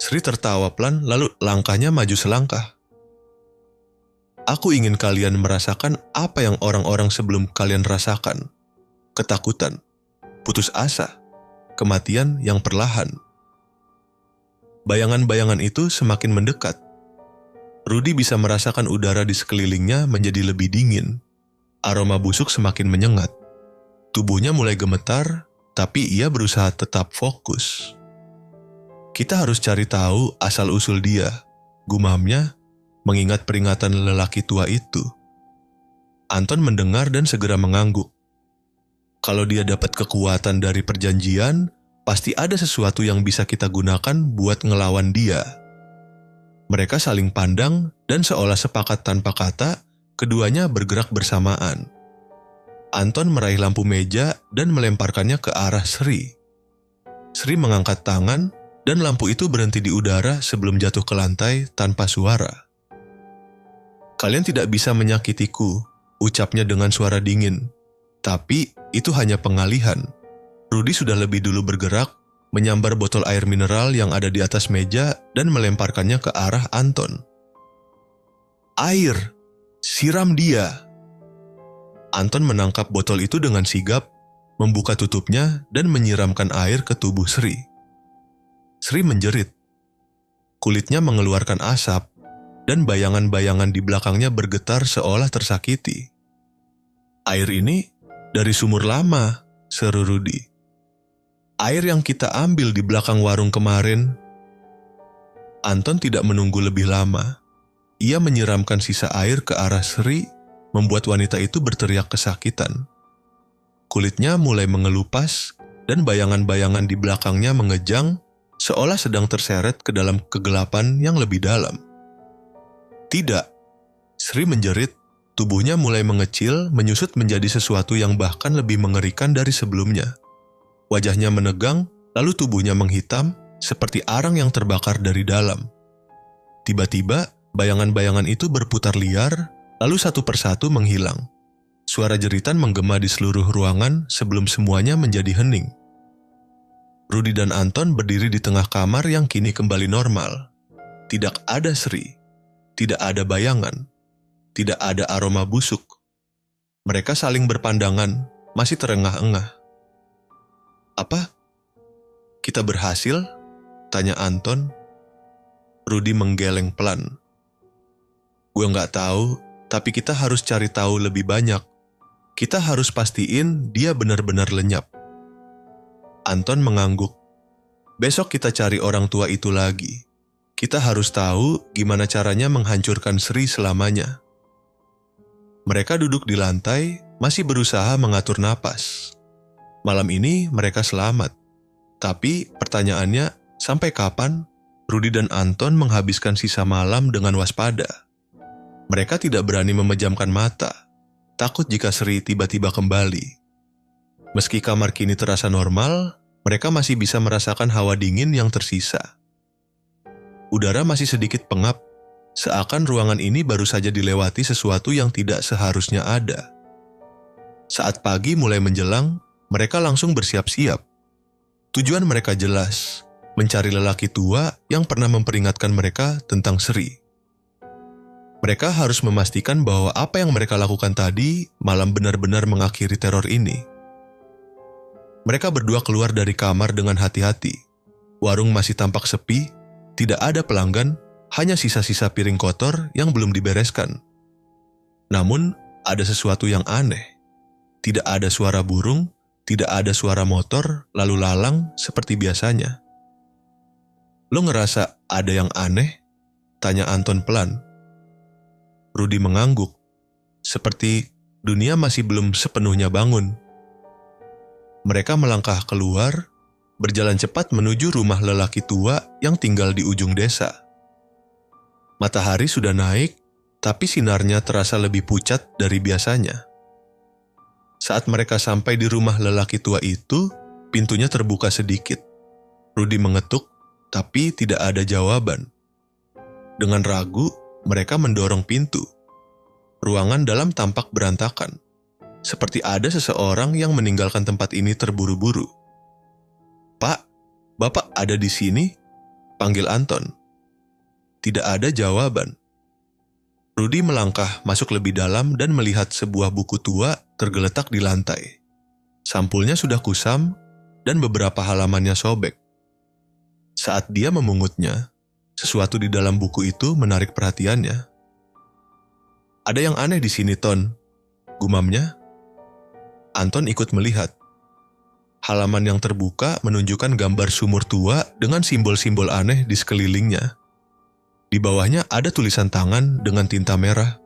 [SPEAKER 1] Sri tertawa pelan lalu langkahnya maju selangkah. Aku ingin kalian merasakan apa yang orang-orang sebelum kalian rasakan. Ketakutan, putus asa, kematian yang perlahan. Bayangan-bayangan itu semakin mendekat. Rudy bisa merasakan udara di sekelilingnya menjadi lebih dingin. Aroma busuk semakin menyengat. Tubuhnya mulai gemetar, tapi ia berusaha tetap fokus. Kita harus cari tahu asal-usul dia, gumamnya, mengingat peringatan lelaki tua itu. Anton mendengar dan segera mengangguk. Kalau dia dapat kekuatan dari perjanjian, pasti ada sesuatu yang bisa kita gunakan buat ngelawan dia. Mereka saling pandang dan seolah sepakat tanpa kata, keduanya bergerak bersamaan. Anton meraih lampu meja dan melemparkannya ke arah Sri. Sri mengangkat tangan dan lampu itu berhenti di udara sebelum jatuh ke lantai tanpa suara. Kalian tidak bisa menyakitiku, ucapnya dengan suara dingin. Tapi itu hanya pengalihan. Rudy sudah lebih dulu bergerak, menyambar botol air mineral yang ada di atas meja dan melemparkannya ke arah Anton. Air! Siram dia! Anton menangkap botol itu dengan sigap, membuka tutupnya dan menyiramkan air ke tubuh Sri. Sri menjerit. Kulitnya mengeluarkan asap, dan bayangan-bayangan di belakangnya bergetar seolah tersakiti. Air ini dari sumur lama, seru Rudy. Air yang kita ambil di belakang warung kemarin. Anton tidak menunggu lebih lama. Ia menyiramkan sisa air ke arah Sri, membuat wanita itu berteriak kesakitan. Kulitnya mulai mengelupas, dan bayangan-bayangan di belakangnya mengejang, seolah sedang terseret ke dalam kegelapan yang lebih dalam. Tidak, Sri menjerit. Tubuhnya mulai mengecil, menyusut menjadi sesuatu yang bahkan lebih mengerikan dari sebelumnya. Wajahnya menegang, lalu tubuhnya menghitam, seperti arang yang terbakar dari dalam. Tiba-tiba, bayangan-bayangan itu berputar liar, lalu satu persatu menghilang. Suara jeritan menggema di seluruh ruangan sebelum semuanya menjadi hening. Rudy dan Anton berdiri di tengah kamar yang kini kembali normal. Tidak ada Sri, tidak ada bayangan. Tidak ada aroma busuk. Mereka saling berpandangan, masih terengah-engah. Apa? Kita berhasil? Tanya Anton. Rudy menggeleng pelan. Gue nggak tahu, tapi kita harus cari tahu lebih banyak. Kita harus pastiin dia benar-benar lenyap. Anton mengangguk. Besok kita cari orang tua itu lagi. Kita harus tahu gimana caranya menghancurkan Sri selamanya. Mereka duduk di lantai, masih berusaha mengatur napas. Malam ini mereka selamat. Tapi pertanyaannya, sampai kapan Rudy dan Anton menghabiskan sisa malam dengan waspada? Mereka tidak berani memejamkan mata, takut jika Sri tiba-tiba kembali. Meski kamar kini terasa normal, mereka masih bisa merasakan hawa dingin yang tersisa. Udara masih sedikit pengap, seakan ruangan ini baru saja dilewati sesuatu yang tidak seharusnya ada. Saat pagi mulai menjelang, mereka langsung bersiap-siap. Tujuan mereka jelas, mencari lelaki tua yang pernah memperingatkan mereka tentang Sri. Mereka harus memastikan bahwa apa yang mereka lakukan tadi malam benar-benar mengakhiri teror ini. Mereka berdua keluar dari kamar dengan hati-hati. Warung masih tampak sepi, tidak ada pelanggan, hanya sisa-sisa piring kotor yang belum dibereskan. Namun, ada sesuatu yang aneh. Tidak ada suara burung, tidak ada suara motor lalu lalang seperti biasanya. "Lo ngerasa ada yang aneh?" tanya Anton pelan. Rudy mengangguk, seperti dunia masih belum sepenuhnya bangun. Mereka melangkah keluar, berjalan cepat menuju rumah lelaki tua yang tinggal di ujung desa. Matahari sudah naik, tapi sinarnya terasa lebih pucat dari biasanya. Saat mereka sampai di rumah lelaki tua itu, pintunya terbuka sedikit. Rudy mengetuk, tapi tidak ada jawaban. Dengan ragu, mereka mendorong pintu. Ruangan dalam tampak berantakan, seperti ada seseorang yang meninggalkan tempat ini terburu-buru. "Pak, Bapak ada di sini?" panggil Anton. Tidak ada jawaban. Rudy melangkah masuk lebih dalam dan melihat sebuah buku tua tergeletak di lantai. Sampulnya sudah kusam dan beberapa halamannya sobek. Saat dia memungutnya, sesuatu di dalam buku itu menarik perhatiannya. "Ada yang aneh di sini, Ton," gumamnya. Anton ikut melihat. Halaman yang terbuka menunjukkan gambar sumur tua dengan simbol-simbol aneh di sekelilingnya. Di bawahnya ada tulisan tangan dengan tinta merah.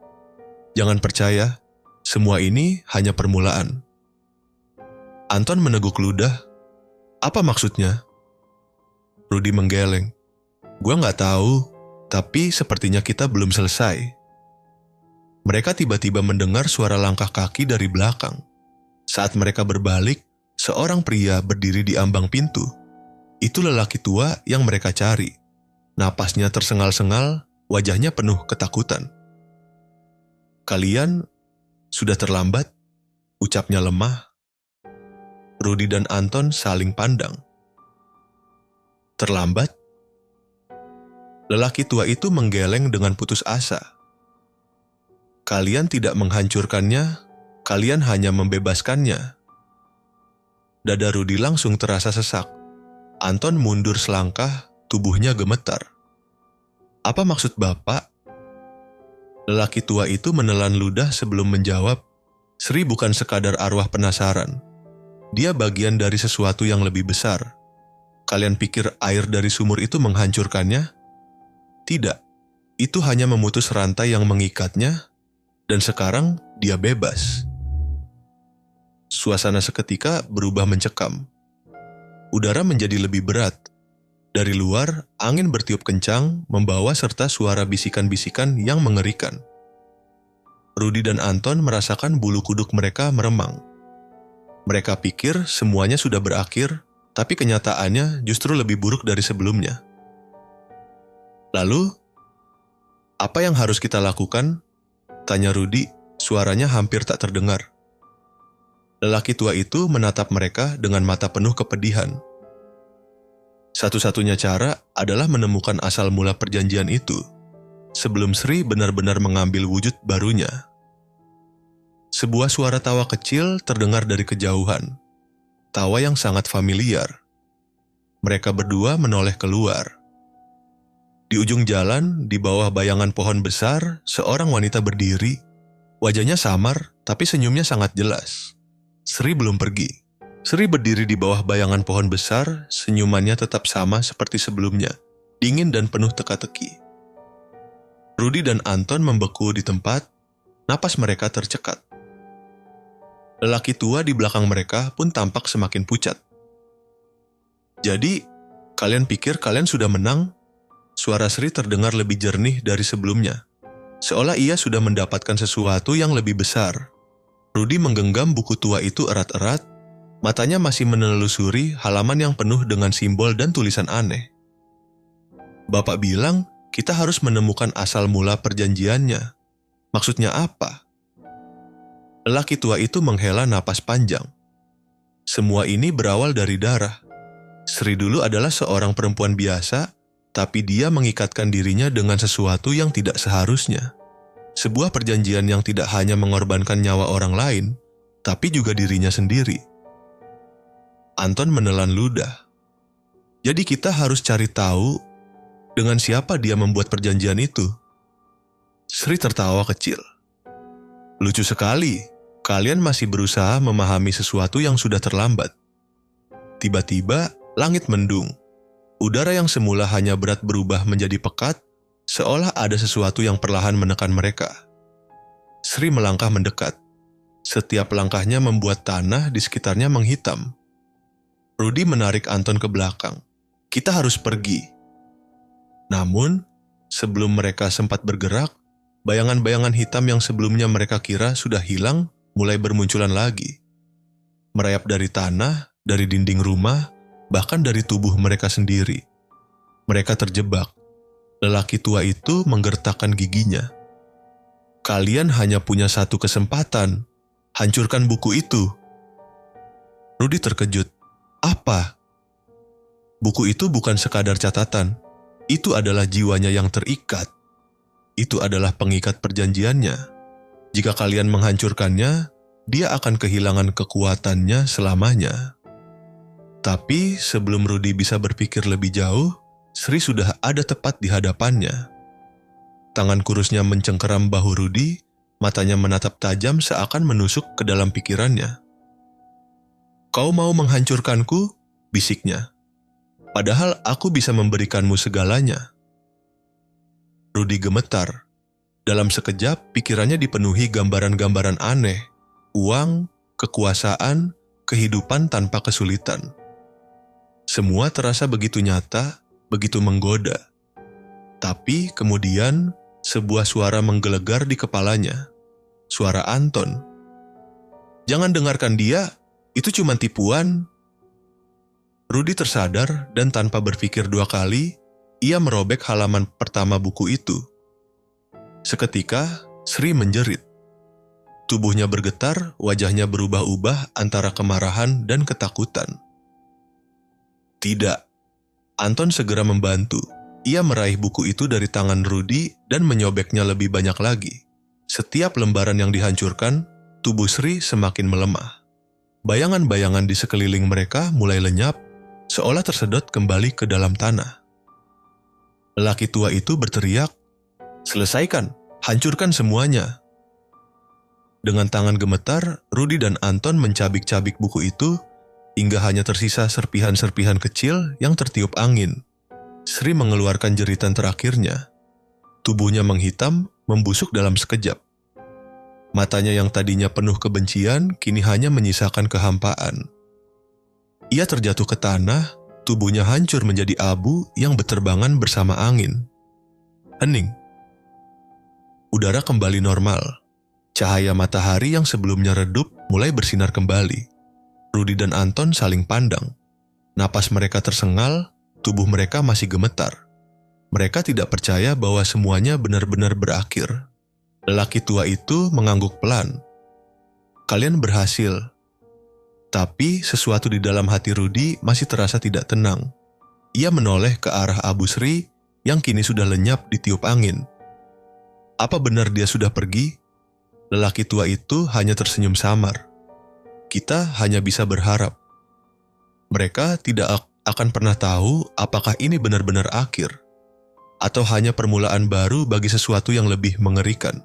[SPEAKER 1] "Jangan percaya, semua ini hanya permulaan." Anton meneguk ludah. "Apa maksudnya?" Rudy menggeleng. "Gua nggak tahu, tapi sepertinya kita belum selesai." Mereka tiba-tiba mendengar suara langkah kaki dari belakang. Saat mereka berbalik, seorang pria berdiri di ambang pintu. Itu lelaki tua yang mereka cari. Napasnya tersengal-sengal, wajahnya penuh ketakutan. "Kalian sudah terlambat," ucapnya lemah. Rudy dan Anton saling pandang. "Terlambat?" Lelaki tua itu menggeleng dengan putus asa. "Kalian tidak menghancurkannya, kalian hanya membebaskannya." Dada Rudy langsung terasa sesak. Anton mundur selangkah, tubuhnya gemetar. "Apa maksud Bapak?" Lelaki tua itu menelan ludah sebelum menjawab. "Sri bukan sekadar arwah penasaran. Dia bagian dari sesuatu yang lebih besar. Kalian pikir air dari sumur itu menghancurkannya? Tidak, itu hanya memutus rantai yang mengikatnya, dan sekarang dia bebas." Suasana seketika berubah mencekam. Udara menjadi lebih berat. Dari luar, angin bertiup kencang, membawa serta suara bisikan-bisikan yang mengerikan. Rudy dan Anton merasakan bulu kuduk mereka meremang. Mereka pikir semuanya sudah berakhir, tapi kenyataannya justru lebih buruk dari sebelumnya. "Lalu, apa yang harus kita lakukan?" tanya Rudy, suaranya hampir tak terdengar. Lelaki tua itu menatap mereka dengan mata penuh kepedihan. "Satu-satunya cara adalah menemukan asal mula perjanjian itu, sebelum Sri benar-benar mengambil wujud barunya." Sebuah suara tawa kecil terdengar dari kejauhan. Tawa yang sangat familiar. Mereka berdua menoleh keluar. Di ujung jalan, di bawah bayangan pohon besar, seorang wanita berdiri. Wajahnya samar, tapi senyumnya sangat jelas. Sri belum pergi. Sri berdiri di bawah bayangan pohon besar, senyumannya tetap sama seperti sebelumnya, dingin dan penuh teka-teki. Rudy dan Anton membeku di tempat, napas mereka tercekat. Lelaki tua di belakang mereka pun tampak semakin pucat. "Jadi, kalian pikir kalian sudah menang?" Suara Sri terdengar lebih jernih dari sebelumnya, seolah ia sudah mendapatkan sesuatu yang lebih besar. Rudy menggenggam buku tua itu erat-erat, matanya masih menelusuri halaman yang penuh dengan simbol dan tulisan aneh. "Bapak bilang kita harus menemukan asal mula perjanjiannya. Maksudnya apa?" Lelaki tua itu menghela napas panjang. "Semua ini berawal dari darah. Sri dulu adalah seorang perempuan biasa, tapi dia mengikatkan dirinya dengan sesuatu yang tidak seharusnya. Sebuah perjanjian yang tidak hanya mengorbankan nyawa orang lain, tapi juga dirinya sendiri. Anton menelan ludah. Jadi kita harus cari tahu dengan siapa dia membuat perjanjian itu. Sri tertawa kecil. Lucu sekali, kalian masih berusaha memahami sesuatu yang sudah terlambat. Tiba-tiba, langit mendung. Udara yang semula hanya berat berubah menjadi pekat, seolah ada sesuatu yang perlahan menekan mereka. Sri melangkah mendekat. Setiap langkahnya membuat tanah di sekitarnya menghitam. Rudy menarik Anton ke belakang. Kita harus pergi. Namun, sebelum mereka sempat bergerak, bayangan-bayangan hitam yang sebelumnya mereka kira sudah hilang mulai bermunculan lagi. Merayap dari tanah, dari dinding rumah, bahkan dari tubuh mereka sendiri. Mereka terjebak. Lelaki tua itu menggertakkan giginya. Kalian hanya punya satu kesempatan. Hancurkan buku itu. Rudy terkejut. Apa? Buku itu bukan sekadar catatan. Itu adalah jiwanya yang terikat. Itu adalah pengikat perjanjiannya. Jika kalian menghancurkannya, dia akan kehilangan kekuatannya selamanya. Tapi sebelum Rudy bisa berpikir lebih jauh, Sri sudah ada tepat di hadapannya. Tangan kurusnya mencengkeram bahu Rudy, matanya menatap tajam seakan menusuk ke dalam pikirannya. Kau mau menghancurkanku? Bisiknya. Padahal aku bisa memberikanmu segalanya. Rudy gemetar. Dalam sekejap, pikirannya dipenuhi gambaran-gambaran aneh. Uang, kekuasaan, kehidupan tanpa kesulitan. Semua terasa begitu nyata, begitu menggoda. Tapi kemudian, sebuah suara menggelegar di kepalanya. Suara Anton. Jangan dengarkan dia, itu cuma tipuan. Rudy tersadar dan tanpa berpikir dua kali, ia merobek halaman pertama buku itu. Seketika, Sri menjerit. Tubuhnya bergetar, wajahnya berubah-ubah antara kemarahan dan ketakutan. Tidak. Anton segera membantu. Ia meraih buku itu dari tangan Rudy dan menyobeknya lebih banyak lagi. Setiap lembaran yang dihancurkan, tubuh Sri semakin melemah. Bayangan-bayangan di sekeliling mereka mulai lenyap, seolah tersedot kembali ke dalam tanah. Lelaki tua itu berteriak, "Selesaikan, hancurkan semuanya." Dengan tangan gemetar, Rudy dan Anton mencabik-cabik buku itu hingga hanya tersisa serpihan-serpihan kecil yang tertiup angin. Sri mengeluarkan jeritan terakhirnya. Tubuhnya menghitam, membusuk dalam sekejap. Matanya yang tadinya penuh kebencian, kini hanya menyisakan kehampaan. Ia terjatuh ke tanah, tubuhnya hancur menjadi abu yang berterbangan bersama angin. Hening. Udara kembali normal. Cahaya matahari yang sebelumnya redup mulai bersinar kembali. Rudy dan Anton saling pandang. Napas mereka tersengal, tubuh mereka masih gemetar. Mereka tidak percaya bahwa semuanya benar-benar berakhir. Lelaki tua itu mengangguk pelan. Kalian berhasil. Tapi sesuatu di dalam hati Rudy masih terasa tidak tenang. Ia menoleh ke arah Abu Sri yang kini sudah lenyap ditiup angin. Apa benar dia sudah pergi? Lelaki tua itu hanya tersenyum samar. Kita hanya bisa berharap. Mereka tidak akan pernah tahu apakah ini benar-benar akhir, atau hanya permulaan baru bagi sesuatu yang lebih mengerikan.